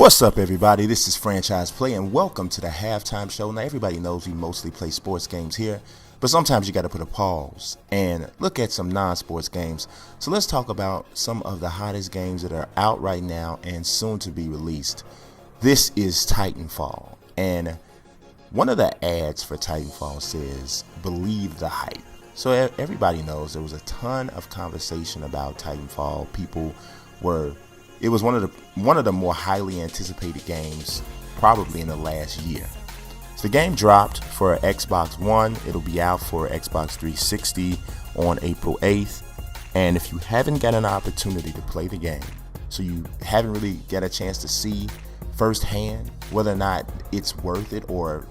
What's up, everybody? This is Franchise Play, and welcome to the halftime show. Now, everybody knows we mostly play sports games here, but sometimes you got to put a pause and look at some non-sports games. So let's talk about some of the hottest games that are out right now and soon to be released. This is TitanFall, and one of the ads for TitanFall says, "Believe the hype." So everybody knows there was a ton of conversation about TitanFall. It was one of the more highly anticipated games probably in the last year. So the game dropped for Xbox One. It'll be out for Xbox 360 on April 8th. And if you haven't got an opportunity to play the game, so you haven't really got a chance to see firsthand whether or not it's worth it or,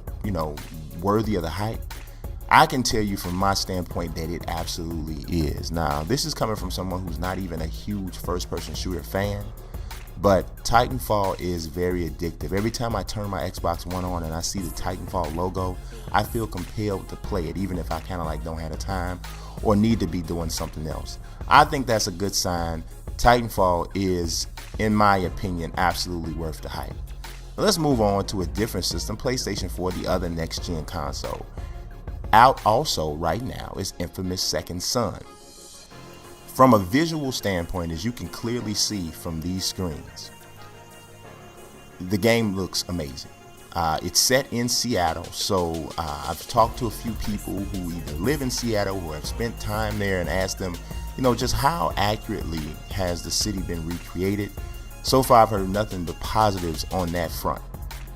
worthy of the hype, I can tell you from my standpoint that it absolutely is. Now, this is coming from someone who's not even a huge first-person shooter fan, but Titanfall is very addictive. Every time I turn my Xbox One on and I see the Titanfall logo, I feel compelled to play it, even if I kind of don't have the time or need to be doing something else. I think that's a good sign. Titanfall is, in my opinion, absolutely worth the hype. Now, let's move on to a different system, PlayStation 4, the other next-gen console. Out also right now is InFamous Second Son. From a visual standpoint, as you can clearly see from these screens, the game looks amazing. It's set in Seattle, so I've talked to a few people who either live in Seattle or have spent time there and asked them, just how accurately has the city been recreated. So far, I've heard nothing but positives on that front.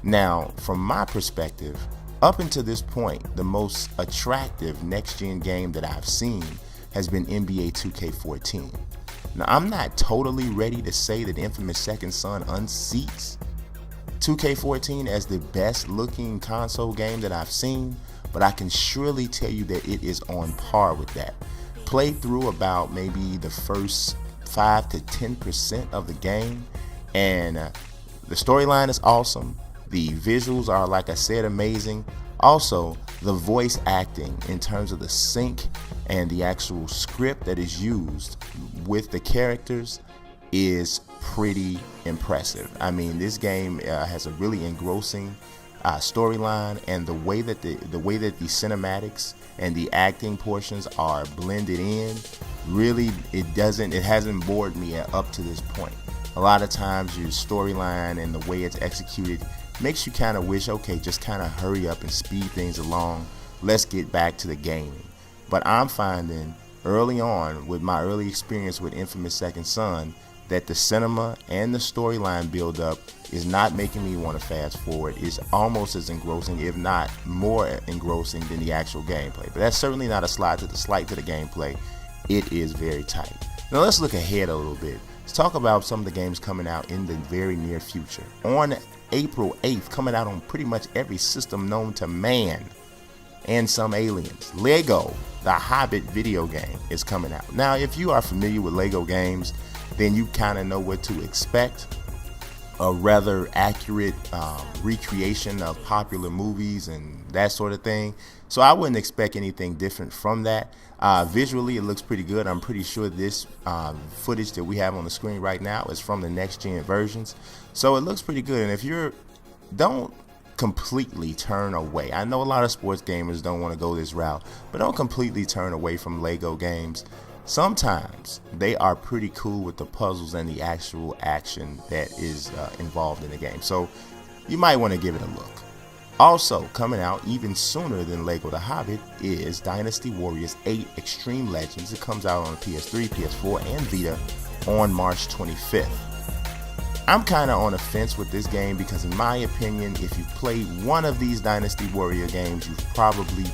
Now, from my perspective, up until this point, the most attractive next-gen game that I've seen has been NBA 2K14. Now, I'm not totally ready to say that InFamous Second Son unseats 2K14 as the best-looking console game that I've seen, but I can surely tell you that it is on par with that. Played through about maybe the first 5 to 10% of the game, and the storyline is awesome. The visuals are, like I said, amazing. Also, the voice acting in terms of the sync and the actual script that is used with the characters is pretty impressive. I mean, this game has a really engrossing storyline, and the way that the cinematics and the acting portions are blended in, really, it hasn't bored me up to this point. A lot of times your storyline and the way it's executed makes you kind of wish, okay, just kind of hurry up and speed things along. Let's get back to the gaming. But I'm finding early on with my early experience with InFamous Second Son that the cinema and the storyline build up is not making me want to fast forward. It's almost as engrossing, if not more engrossing than the actual gameplay. But that's certainly not a slight to the gameplay. It is very tight. Now let's look ahead a little bit. Let's talk about some of the games coming out in the very near future. On April 8th, coming out on pretty much every system known to man and some aliens, Lego, the Hobbit video game, is coming out. Now, if you are familiar with Lego games, then you kind of know what to expect. A rather accurate recreation of popular movies and that sort of thing. So I wouldn't expect anything different from that. Visually, it looks pretty good. I'm pretty sure this footage that we have on the screen right now is from the next-gen versions. So it looks pretty good. And if don't completely turn away. I know a lot of sports gamers don't want to go this route, but don't completely turn away from Lego games. Sometimes they are pretty cool with the puzzles and the actual action that is involved in the game. So you might want to give it a look. Also coming out even sooner than Lego the Hobbit is Dynasty Warriors 8 Extreme Legends. It comes out on PS3, PS4, and Vita on March 25th. I'm kind of on the fence with this game because, in my opinion, if you've played one of these Dynasty Warrior games, you've probably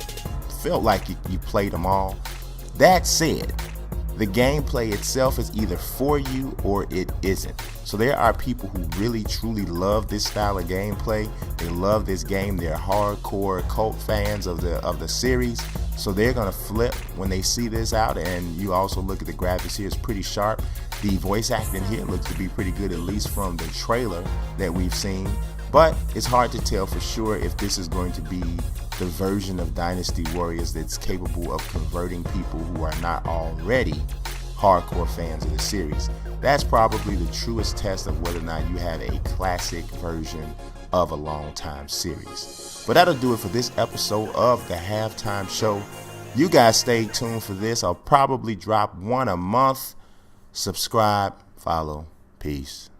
felt like you played them all. That said, the gameplay itself is either for you or it isn't. So there are people who really truly love this style of gameplay. They love this game. They're hardcore cult fans of the series. So they're gonna flip when they see this out. And you also look at the graphics here; it's pretty sharp. The voice acting here looks to be pretty good, at least from the trailer that we've seen. But it's hard to tell for sure if this is going to be the version of Dynasty Warriors that's capable of converting people who are not already hardcore fans of the series. That's probably the truest test of whether or not you have a classic version of a long-time series. But that'll do it for this episode of the Halftime Show. You guys stay tuned for this. I'll probably drop one a month. Subscribe, follow, peace.